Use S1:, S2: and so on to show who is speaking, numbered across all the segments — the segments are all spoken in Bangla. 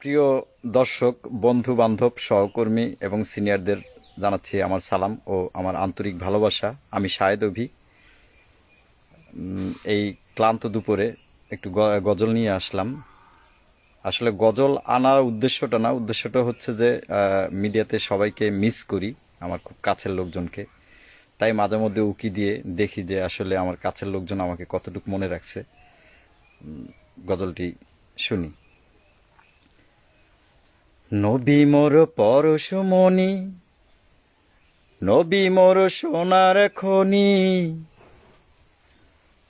S1: প্রিয় দর্শক, বন্ধু বান্ধব, সহকর্মী এবং সিনিয়রদের জানাচ্ছি আমার সালাম ও আমার আন্তরিক ভালোবাসা। আমি শাহেদ অভি। এই ক্লান্ত দুপুরে একটু গজল নিয়ে আসলাম। আসলে গজল আনার উদ্দেশ্যটা না, উদ্দেশ্যটা হচ্ছে যে মিডিয়াতে সবাইকে মিস করি, আমার খুব কাছের লোকজনকে। তাই মাঝে মধ্যে উকি দিয়ে দেখি যে আসলে আমার কাছের লোকজন আমাকে কতটুকু মনে রাখছে। গজলটি শুনি। নবী মোর পরশমণি, নবী মোর সোনার খনি,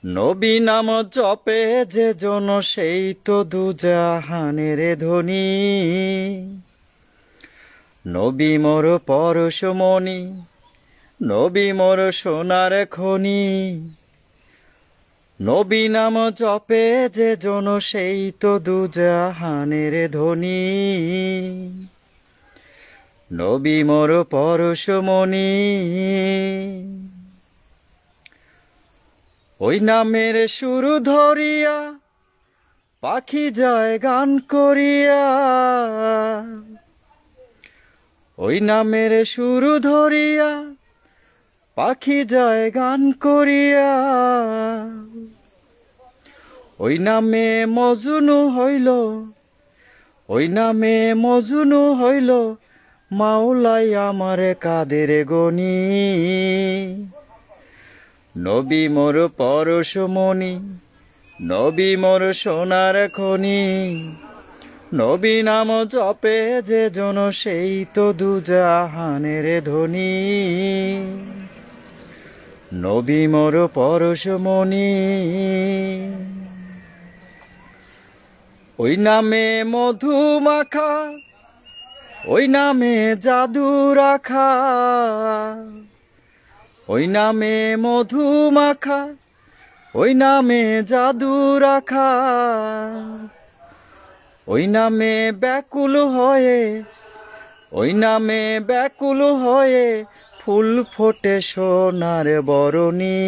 S1: নবী নাম জপে যে জন সেই তো দুজাহানের ধনী। নবী মোর পরশমণি, নবী মোর সোনার খনি, নবী নাম জপে যে জন সেই তো দুজাহানের ধনী। নবী মোর পরশমণি, ওই নামের সুর ধরিয়া পাখি যায় গান করিয়া, ওই নামের সুর ধরিয়া পাখি যায় গান করিয়া। ওই নামে মজনু হইল, ওই নামে মজনু হইল, মাওলাই আমার কাদের গনি। নবী মোর পরশমণি, নবী মোর সোনার খনি, নবী নাম জপে যে জন সেই তো দুজাহানের ধনী। নবী মোর পরশমণি, ওই নামে মধু মাখা, ওই নামে জাদু রাখা, ওই নামে মধু মাখা, ওই নামে জাদু রাখা। ওই নামে ব্যাকুল হয়ে, ওই নামে ব্যাকুল হয়ে ফুল ফোটে সোনার বরণী।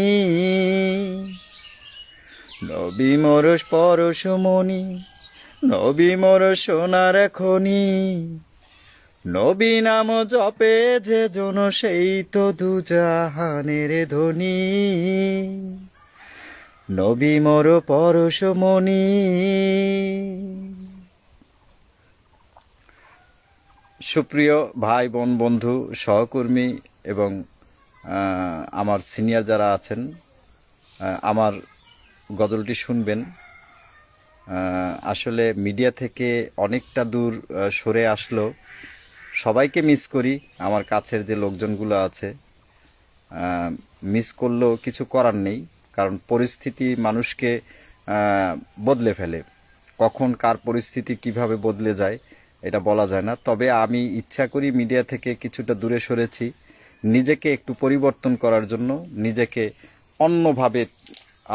S1: নবী মোর পরশমণি, নবী মোর সোনার খনি, নবী নাম জপে যে জন সেই তো দুজাহানের ধনী। নবী মোর পরশমণি। সুপ্রিয় ভাই বোন, বন্ধু, সহকর্মী এবং আমার সিনিয়র যারা আছেন, আমার গজলটি শুনবেন। আসলে মিডিয়া থেকে অনেকটা দূর সরে আসলো, সবাইকে মিস করি। আমার কাছের যে লোকজনগুলো আছে, মিস করলেও কিছু করার নেই, কারণ পরিস্থিতি মানুষকে বদলে ফেলে। কখন কার পরিস্থিতি কিভাবে বদলে যায় এটা বলা যায় না। তবে আমি ইচ্ছা করি মিডিয়া থেকে কিছুটা দূরে সরেছি, নিজেকে একটু পরিবর্তন করার জন্য, নিজেকে অন্যভাবে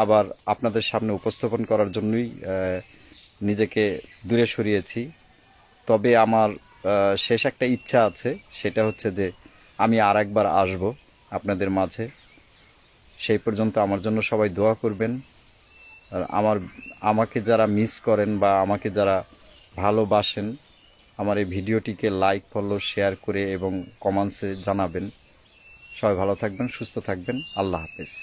S1: আবার আপনাদের সামনে উপস্থাপন করার জন্যই নিজেকে দূরে সরিয়েছি। তবে আমার শেষ একটা ইচ্ছা আছে, সেটা হচ্ছে যে আমি আর একবার আসবো আপনাদের মাঝে। সেই পর্যন্ত আমার জন্য সবাই দোয়া করবেন। আর আমাকে যারা মিস করেন বা আমাকে যারা ভালোবাসেন, আমার এই ভিডিওটিকে লাইক, ফলো, শেয়ার করে এবং কমেন্টসে জানাবেন। সবাই ভালো থাকবেন, সুস্থ থাকবেন। আল্লাহ হাফেজ।